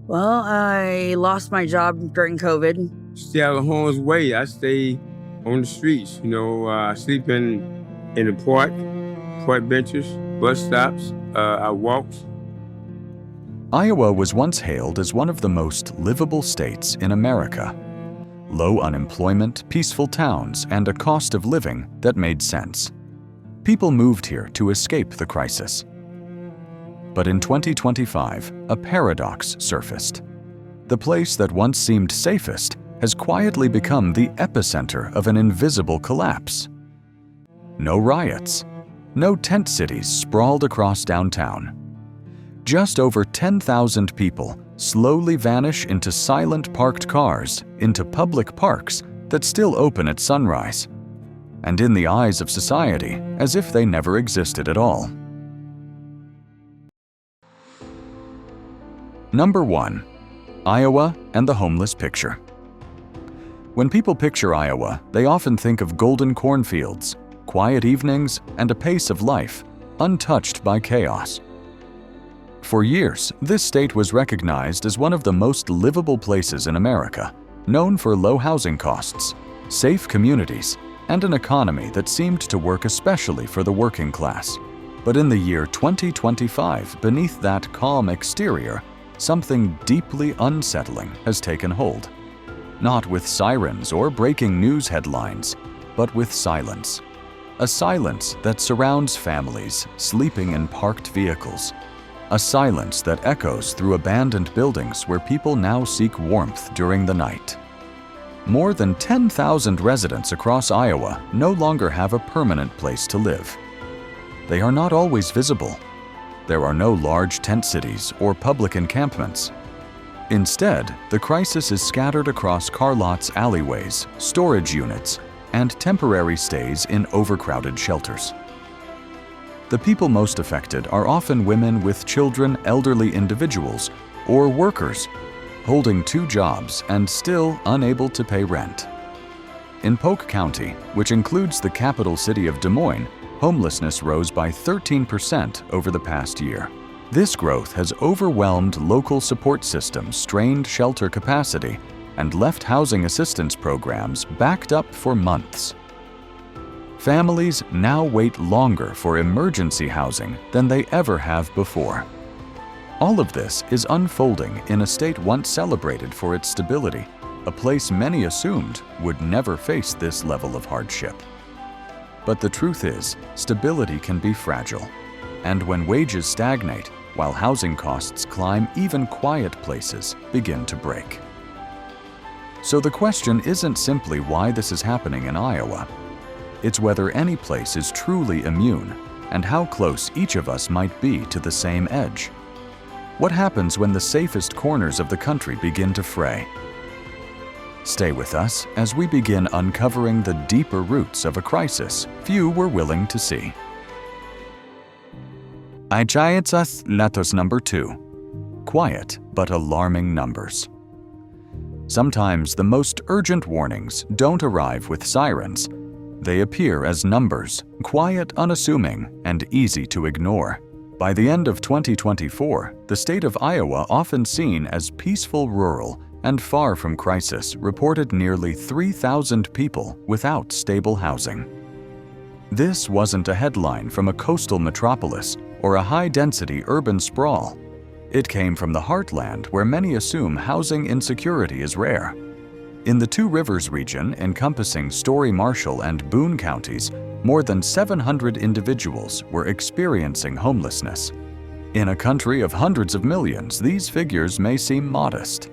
Well, I lost my job during COVID. Stay out of harm's way. I stay on the streets. I sleep in the park benches, bus stops. I walk. Iowa was once hailed as one of the most livable states in America. Low unemployment, peaceful towns, and a cost of living that made sense. People moved here to escape the crisis. But in 2025, a paradox surfaced. The place that once seemed safest has quietly become the epicenter of an invisible collapse. No riots, no tent cities sprawled across downtown. Just over 10,000 people slowly vanish into silent parked cars, into public parks that still open at sunrise, and in the eyes of society as if they never existed at all. Number 1. Iowa and the homeless picture. When people picture Iowa, they often think of golden cornfields, quiet evenings, and a pace of life untouched by chaos. For years, this state was recognized as one of the most livable places in America, known for low housing costs, safe communities, and an economy that seemed to work especially for the working class. But in the year 2025, beneath that calm exterior, something deeply unsettling has taken hold. Not with sirens or breaking news headlines, but with silence. A silence that surrounds families sleeping in parked vehicles. A silence that echoes through abandoned buildings where people now seek warmth during the night. More than 10,000 residents across Iowa no longer have a permanent place to live. They are not always visible. There are no large tent cities or public encampments. Instead, the crisis is scattered across car lots, alleyways, storage units, and temporary stays in overcrowded shelters. The people most affected are often women with children, elderly individuals, or workers holding 2 jobs and still unable to pay rent. In Polk County, which includes the capital city of Des Moines, homelessness rose by 13% over the past year. This growth has overwhelmed local support systems, strained shelter capacity, and left housing assistance programs backed up for months. Families now wait longer for emergency housing than they ever have before. All of this is unfolding in a state once celebrated for its stability, a place many assumed would never face this level of hardship. But the truth is, stability can be fragile, and when wages stagnate, while housing costs climb, even quiet places begin to break. So the question isn't simply why this is happening in Iowa. It's whether any place is truly immune and how close each of us might be to the same edge. What happens when the safest corners of the country begin to fray? Stay with us as we begin uncovering the deeper roots of a crisis few were willing to see. Ijayetsas Latos number 2. Quiet but alarming numbers. Sometimes the most urgent warnings don't arrive with sirens. They appear as numbers, quiet, unassuming, and easy to ignore. By the end of 2024, the state of Iowa, often seen as peaceful rural and far from crisis, reported nearly 3,000 people without stable housing. This wasn't a headline from a coastal metropolis or a high-density urban sprawl. It came from the heartland where many assume housing insecurity is rare. In the Two Rivers region, encompassing Story Marshall and Boone counties, more than 700 individuals were experiencing homelessness. In a country of hundreds of millions, these figures may seem modest.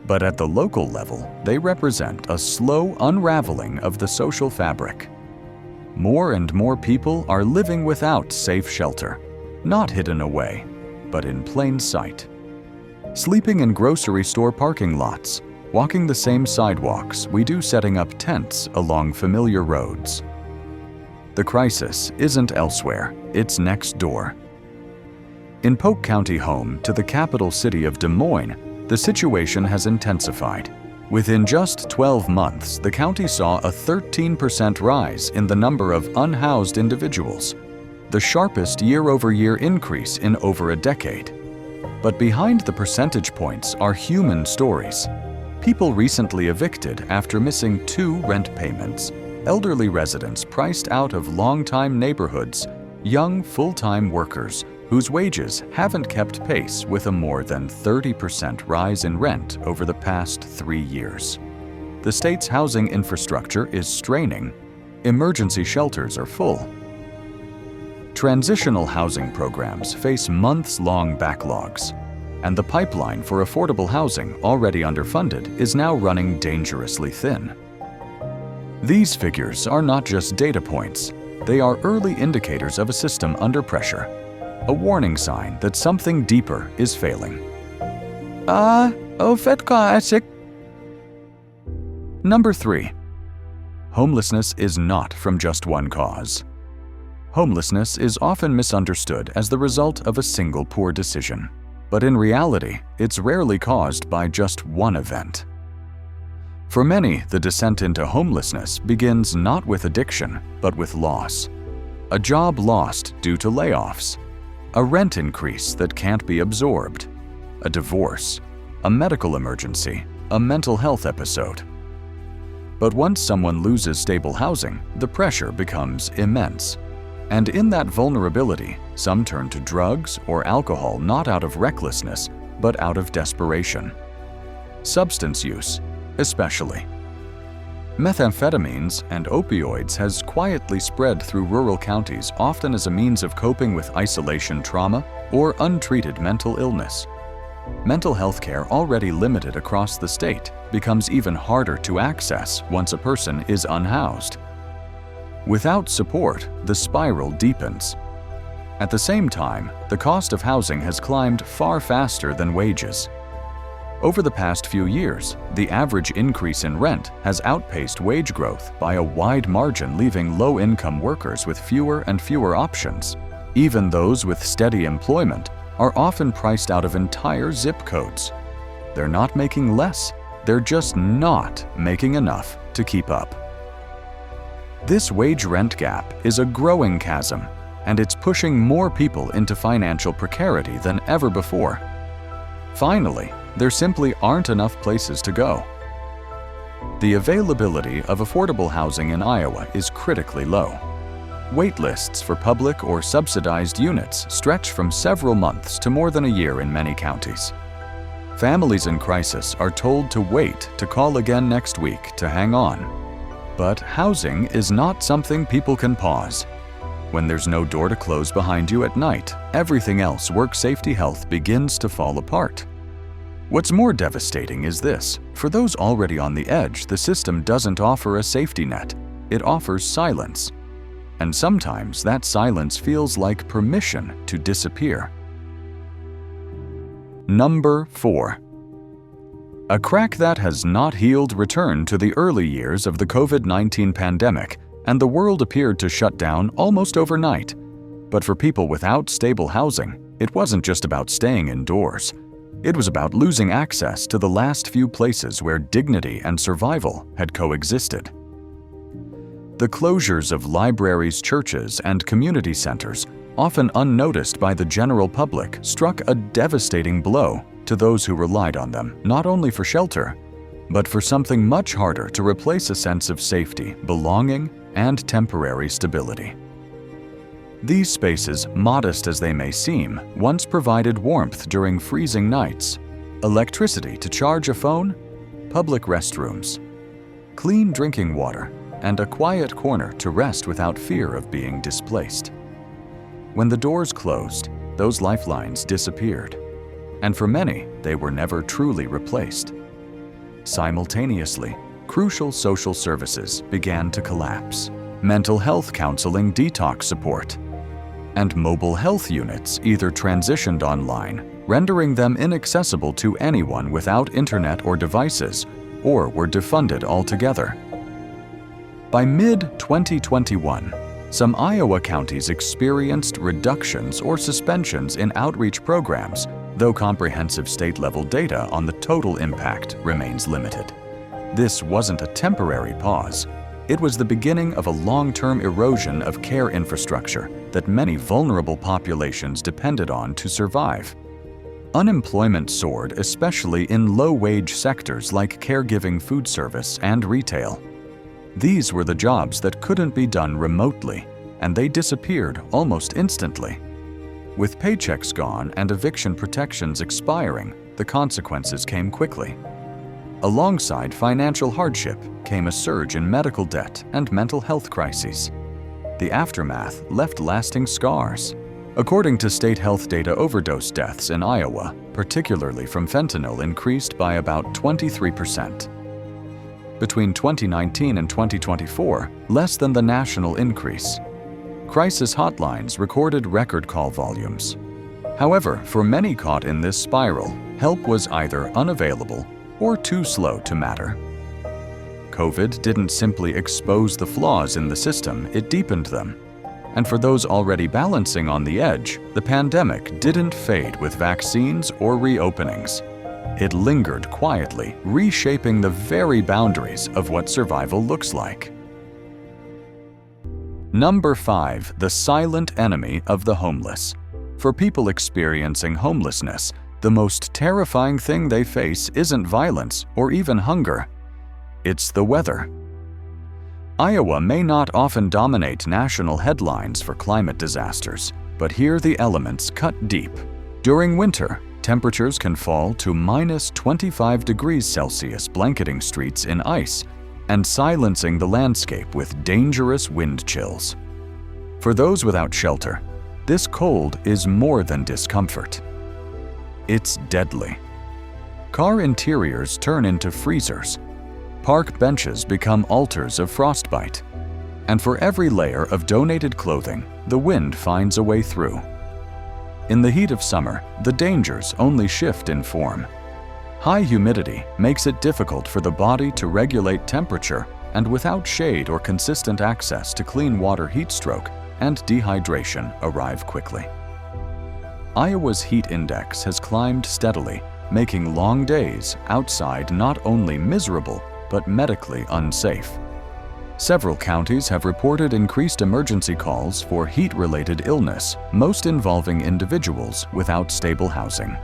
But at the local level, they represent a slow unraveling of the social fabric. More and more people are living without safe shelter, not hidden away, but in plain sight. Sleeping in grocery store parking lots, walking the same sidewalks we do setting up tents along familiar roads. The crisis isn't elsewhere, it's next door. In Polk County, home to the capital city of Des Moines, the situation has intensified. Within just 12 months, the county saw a 13% rise in the number of unhoused individuals, the sharpest year-over-year increase in over a decade. But behind the percentage points are human stories. People recently evicted after missing 2 rent payments, elderly residents priced out of long-time neighborhoods, young full-time workers whose wages haven't kept pace with a more than 30% rise in rent over the past 3 years. The state's housing infrastructure is straining. Emergency shelters are full. Transitional housing programs face months-long backlogs, and the pipeline for affordable housing, already underfunded, is now running dangerously thin. These figures are not just data points. They are early indicators of a system under pressure, a warning sign that something deeper is failing. Number 3. Homelessness is not from just one cause. Homelessness is often misunderstood as the result of a single poor decision, but in reality, it's rarely caused by just one event. For many, the descent into homelessness begins not with addiction, but with loss. A job lost due to layoffs, a rent increase that can't be absorbed, a divorce, a medical emergency, a mental health episode. But once someone loses stable housing, the pressure becomes immense. And in that vulnerability, some turn to drugs or alcohol not out of recklessness, but out of desperation. Substance use, especially. Methamphetamines and opioids has quietly spread through rural counties, often as a means of coping with isolation trauma or untreated mental illness. Mental health care, already limited across the state, becomes even harder to access once a person is unhoused. Without support, the spiral deepens. At the same time, the cost of housing has climbed far faster than wages. Over the past few years, the average increase in rent has outpaced wage growth by a wide margin, leaving low-income workers with fewer and fewer options. Even those with steady employment are often priced out of entire zip codes. They're not making less, they're just not making enough to keep up. This wage-rent gap is a growing chasm, and it's pushing more people into financial precarity than ever before. Finally, there simply aren't enough places to go. The availability of affordable housing in Iowa is critically low. Wait lists for public or subsidized units stretch from several months to more than a year in many counties. Families in crisis are told to wait to call again next week to hang on. But housing is not something people can pause. When there's no door to close behind you at night, everything else, work, safety, health, begins to fall apart. What's more devastating is this: for those already on the edge, the system doesn't offer a safety net. It offers silence. And sometimes that silence feels like permission to disappear. Number 4. A crack that has not healed returned to the early years of the COVID-19 pandemic, and the world appeared to shut down almost overnight. But for people without stable housing, it wasn't just about staying indoors. It was about losing access to the last few places where dignity and survival had coexisted. The closures of libraries, churches, and community centers, often unnoticed by the general public, struck a devastating blow to those who relied on them, not only for shelter, but for something much harder to replace: a sense of safety, belonging, and temporary stability. These spaces, modest as they may seem, once provided warmth during freezing nights, electricity to charge a phone, public restrooms, clean drinking water, and a quiet corner to rest without fear of being displaced. When the doors closed, those lifelines disappeared, and for many, they were never truly replaced. Simultaneously, crucial social services began to collapse: mental health counseling, detox support, and mobile health units either transitioned online, rendering them inaccessible to anyone without internet or devices, or were defunded altogether. By mid-2021, some Iowa counties experienced reductions or suspensions in outreach programs, though comprehensive state-level data on the total impact remains limited. This wasn't a temporary pause. It was the beginning of a long-term erosion of care infrastructure that many vulnerable populations depended on to survive. Unemployment soared, especially in low-wage sectors like caregiving, food service, and retail. These were the jobs that couldn't be done remotely, and they disappeared almost instantly. With paychecks gone and eviction protections expiring, the consequences came quickly. Alongside financial hardship came a surge in medical debt and mental health crises. The aftermath left lasting scars. According to state health data, overdose deaths in Iowa, particularly from fentanyl, increased by about 23%. Between 2019 and 2024, less than the national increase. Crisis hotlines recorded record call volumes. However, for many caught in this spiral, help was either unavailable or too slow to matter. COVID didn't simply expose the flaws in the system, it deepened them. And for those already balancing on the edge, the pandemic didn't fade with vaccines or reopenings. It lingered quietly, reshaping the very boundaries of what survival looks like. Number 5. The silent enemy of the homeless. For people experiencing homelessness, the most terrifying thing they face isn't violence or even hunger. It's the weather. Iowa may not often dominate national headlines for climate disasters, but here the elements cut deep. During winter, temperatures can fall to minus 25 degrees Celsius, blanketing streets in ice and silencing the landscape with dangerous wind chills. For those without shelter, this cold is more than discomfort. It's deadly. Car interiors turn into freezers. Park benches become altars of frostbite. And for every layer of donated clothing, the wind finds a way through. In the heat of summer, the dangers only shift in form. High humidity makes it difficult for the body to regulate temperature, and without shade or consistent access to clean water, heat stroke and dehydration arrive quickly. Iowa's heat index has climbed steadily, making long days outside not only miserable, but medically unsafe. Several counties have reported increased emergency calls for heat-related illness, most involving individuals without stable housing.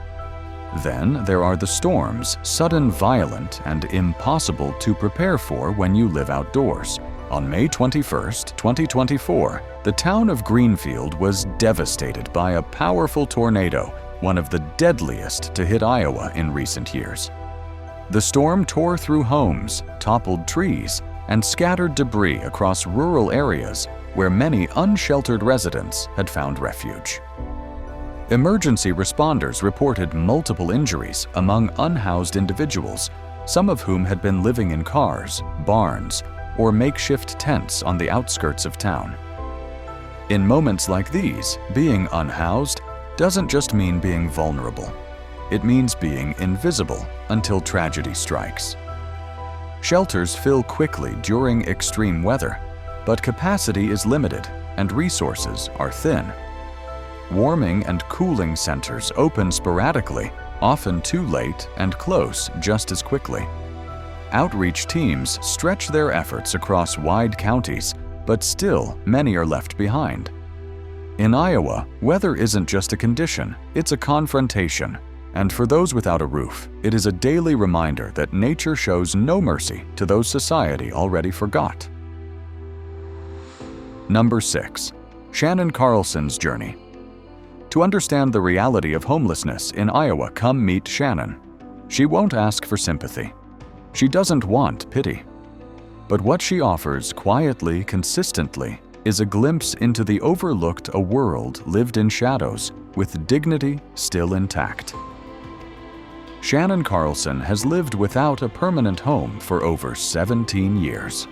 Then there are the storms, sudden, violent, and impossible to prepare for when you live outdoors. On May 21, 2024, the town of Greenfield was devastated by a powerful tornado, one of the deadliest to hit Iowa in recent years. The storm tore through homes, toppled trees, and scattered debris across rural areas where many unsheltered residents had found refuge. Emergency responders reported multiple injuries among unhoused individuals, some of whom had been living in cars, barns, or makeshift tents on the outskirts of town. In moments like these, being unhoused doesn't just mean being vulnerable. It means being invisible until tragedy strikes. Shelters fill quickly during extreme weather, but capacity is limited and resources are thin. Warming and cooling centers open sporadically, often too late, and close just as quickly. Outreach teams stretch their efforts across wide counties, but still many are left behind. In Iowa, weather isn't just a condition, it's a confrontation. And for those without a roof, it is a daily reminder that nature shows no mercy to those society already forgot. Number 6. Shannon Carlson's journey. To understand the reality of homelessness in Iowa, come meet Shannon. She won't ask for sympathy. She doesn't want pity. But what she offers quietly, consistently, is a glimpse into the overlooked, a world lived in shadows, with dignity still intact. Shannon Carlson has lived without a permanent home for over 17 years.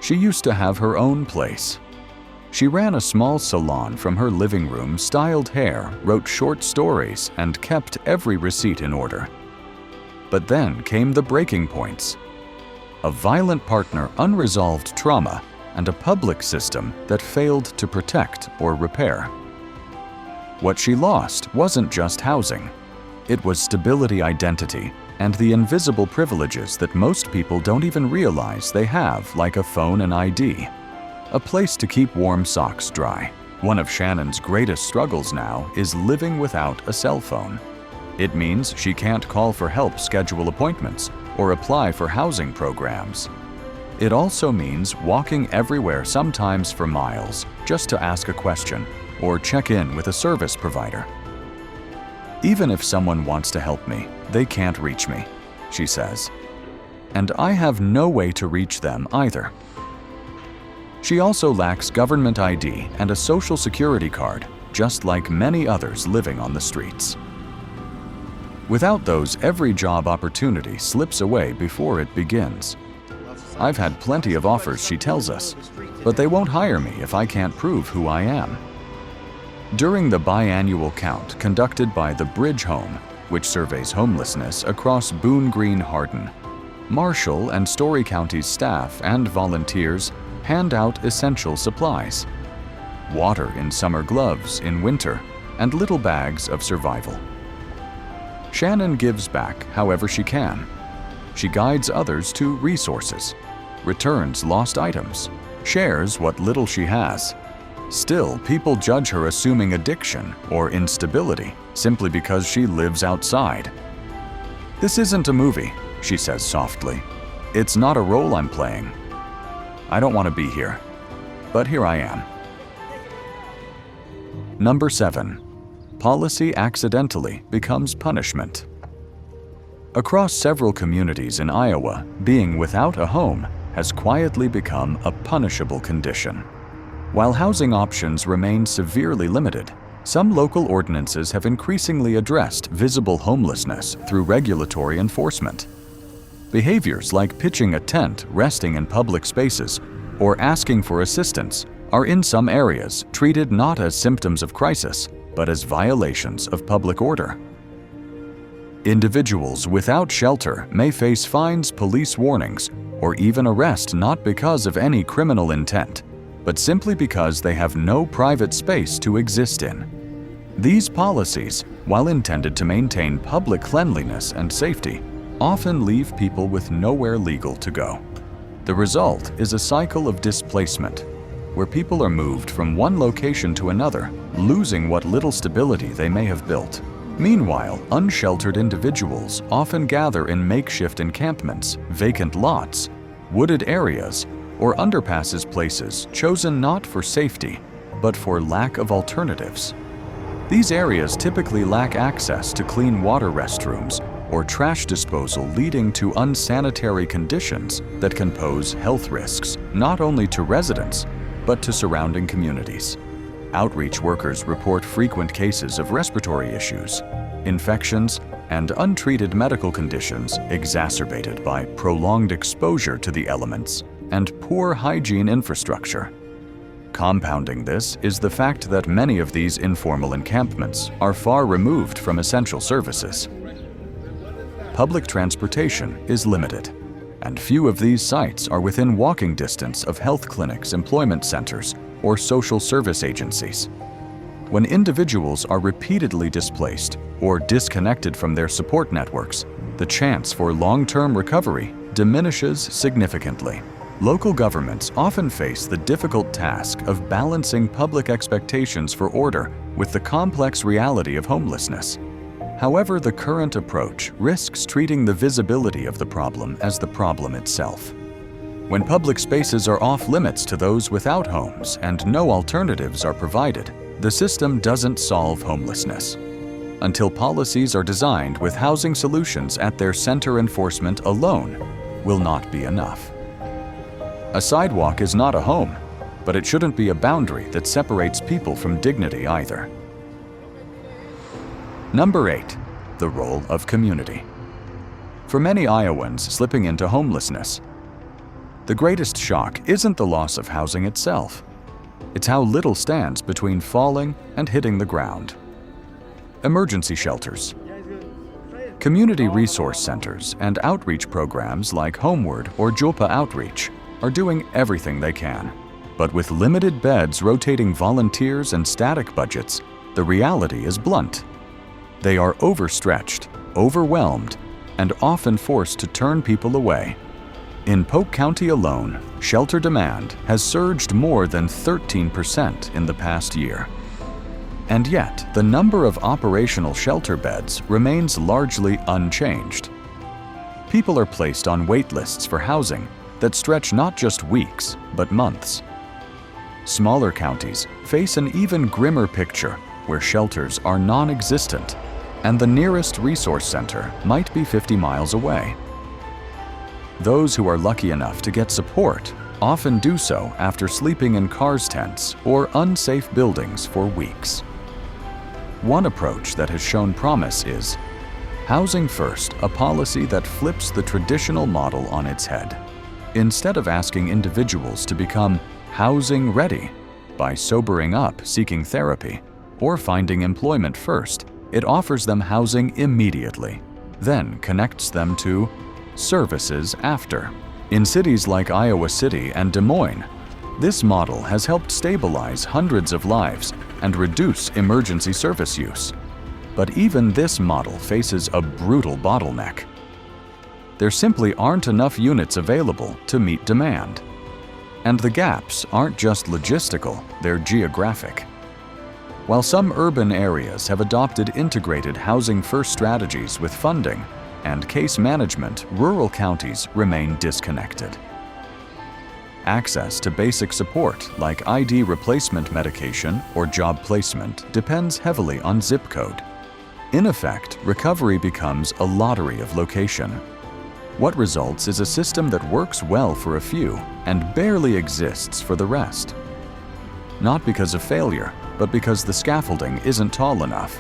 She used to have her own place. She ran a small salon from her living room, styled hair, wrote short stories, and kept every receipt in order. But then came the breaking points. A violent partner, unresolved trauma, and a public system that failed to protect or repair. What she lost wasn't just housing. It was stability, identity, and the invisible privileges that most people don't even realize they have, like a phone and ID. A place to keep warm socks dry. One of Shannon's greatest struggles now is living without a cell phone. It means she can't call for help, schedule appointments, or apply for housing programs. It also means walking everywhere, sometimes for miles, just to ask a question or check in with a service provider. Even if someone wants to help me, they can't reach me, she says. And I have no way to reach them either. She also lacks government ID and a social security card, just like many others living on the streets. Without those, every job opportunity slips away before it begins. I've had plenty of offers, she tells us, but they won't hire me if I can't prove who I am. During the biannual count conducted by the Bridge Home, which surveys homelessness across Boone Green Hardin, Marshall and Story County's staff and volunteers hand out essential supplies: water in summer, gloves in winter, and little bags of survival. Shannon gives back however she can. She guides others to resources, returns lost items, shares what little she has. Still, people judge her, assuming addiction or instability simply because she lives outside. "This isn't a movie," she says softly. "It's not a role I'm playing. I don't want to be here, but here I am." Number 7. Policy accidentally becomes punishment. Across several communities in Iowa, being without a home has quietly become a punishable condition. While housing options remain severely limited, some local ordinances have increasingly addressed visible homelessness through regulatory enforcement. Behaviors like pitching a tent, resting in public spaces, or asking for assistance are in some areas treated not as symptoms of crisis, but as violations of public order. Individuals without shelter may face fines, police warnings, or even arrest, not because of any criminal intent, but simply because they have no private space to exist in. These policies, while intended to maintain public cleanliness and safety, often leave people with nowhere legal to go. The result is a cycle of displacement, where people are moved from one location to another, losing what little stability they may have built. Meanwhile, unsheltered individuals often gather in makeshift encampments, vacant lots, wooded areas, or underpasses, places chosen not for safety, but for lack of alternatives. These areas typically lack access to clean water, restrooms, or trash disposal, leading to unsanitary conditions that can pose health risks not only to residents, but to surrounding communities. Outreach workers report frequent cases of respiratory issues, infections, and untreated medical conditions exacerbated by prolonged exposure to the elements and poor hygiene infrastructure. Compounding this is the fact that many of these informal encampments are far removed from essential services. Public transportation is limited, and few of these sites are within walking distance of health clinics, employment centers, or social service agencies. When individuals are repeatedly displaced or disconnected from their support networks, the chance for long-term recovery diminishes significantly. Local governments often face the difficult task of balancing public expectations for order with the complex reality of homelessness. However, the current approach risks treating the visibility of the problem as the problem itself. When public spaces are off limits to those without homes and no alternatives are provided, the system doesn't solve homelessness. Until policies are designed with housing solutions at their center, enforcement alone will not be enough. A sidewalk is not a home, but it shouldn't be a boundary that separates people from dignity either. Number 8. The role of community. For many Iowans slipping into homelessness, the greatest shock isn't the loss of housing itself. It's how little stands between falling and hitting the ground. Emergency shelters, community resource centers, and outreach programs like Homeward or Julpa Outreach are doing everything they can. But with limited beds, rotating volunteers, and static budgets, the reality is blunt. They are overstretched, overwhelmed, and often forced to turn people away. In Polk County alone, shelter demand has surged more than 13% in the past year. And yet, the number of operational shelter beds remains largely unchanged. People are placed on wait lists for housing that stretch not just weeks, but months. Smaller counties face an even grimmer picture where shelters are non-existent and the nearest resource center might be 50 miles away. Those who are lucky enough to get support often do so after sleeping in cars' tents or unsafe buildings for weeks. One approach that has shown promise is Housing First, a policy that flips the traditional model on its head. Instead of asking individuals to become housing ready by sobering up seeking therapy or finding employment first, it offers them housing immediately, then connects them to services after. In cities like Iowa City and Des Moines, this model has helped stabilize hundreds of lives and reduce emergency service use. But even this model faces a brutal bottleneck. There simply aren't enough units available to meet demand. And the gaps aren't just logistical, they're geographic. While some urban areas have adopted integrated housing-first strategies with funding and case management, rural counties remain disconnected. Access to basic support like ID replacement medication or job placement depends heavily on zip code. In effect, recovery becomes a lottery of location. What results is a system that works well for a few and barely exists for the rest. Not because of failure, but because the scaffolding isn't tall enough.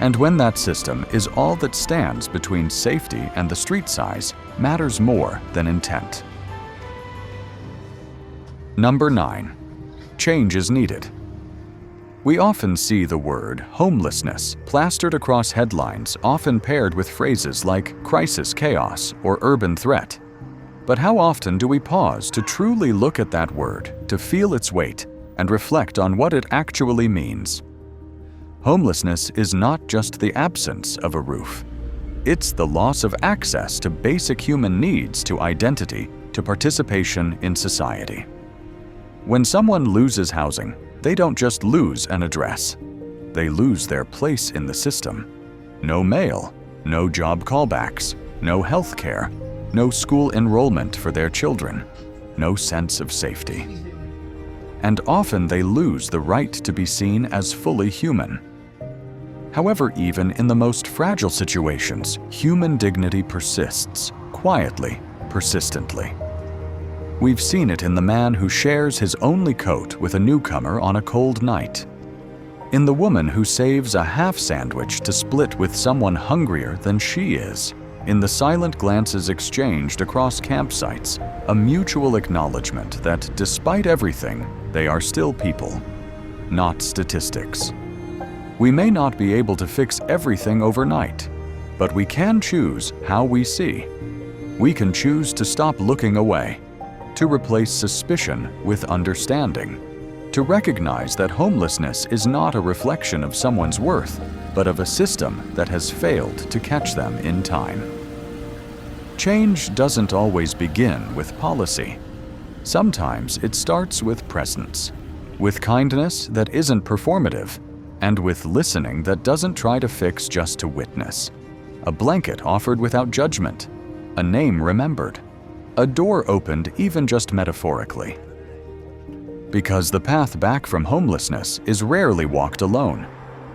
And when that system is all that stands between safety and the street size, matters more than intent. Number 9. Change is needed. We often see the word homelessness plastered across headlines, often paired with phrases like crisis chaos or urban threat. But how often do we pause to truly look at that word, to feel its weight, and reflect on what it actually means? Homelessness is not just the absence of a roof. It's the loss of access to basic human needs, to identity, to participation in society. When someone loses housing, they don't just lose an address. They lose their place in the system. No mail, no job callbacks, no health care, no school enrollment for their children, no sense of safety. And often they lose the right to be seen as fully human. However, even in the most fragile situations, human dignity persists, quietly, persistently. We've seen it in the man who shares his only coat with a newcomer on a cold night. In the woman who saves a half sandwich to split with someone hungrier than she is. In the silent glances exchanged across campsites, a mutual acknowledgement that despite everything, they are still people, not statistics. We may not be able to fix everything overnight, but we can choose how we see. We can choose to stop looking away, to replace suspicion with understanding, to recognize that homelessness is not a reflection of someone's worth, but of a system that has failed to catch them in time. Change doesn't always begin with policy. Sometimes it starts with presence, with kindness that isn't performative, and with listening that doesn't try to fix just to witness. A blanket offered without judgment, a name remembered, a door opened even just metaphorically. Because the path back from homelessness is rarely walked alone,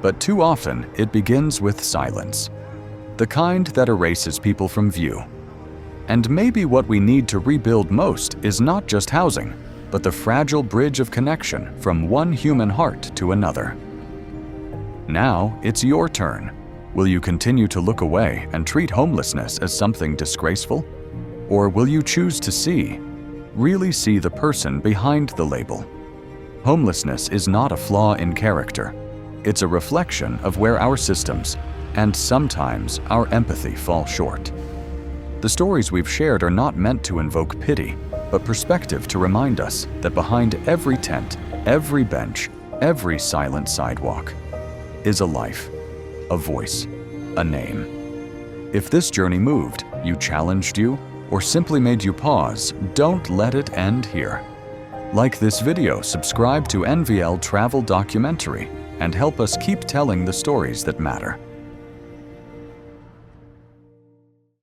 but too often it begins with silence, the kind that erases people from view. And maybe what we need to rebuild most is not just housing, but the fragile bridge of connection from one human heart to another. Now it's your turn. Will you continue to look away and treat homelessness as something disgraceful? Or will you choose to see, really see the person behind the label? Homelessness is not a flaw in character. It's a reflection of where our systems, and sometimes our empathy, fall short. The stories we've shared are not meant to invoke pity, but perspective to remind us that behind every tent, every bench, every silent sidewalk is a life, a voice, a name. If this journey moved, you challenged you, or simply made you pause, don't let it end here. Like this video, subscribe to NVL Travel Documentary, and help us keep telling the stories that matter.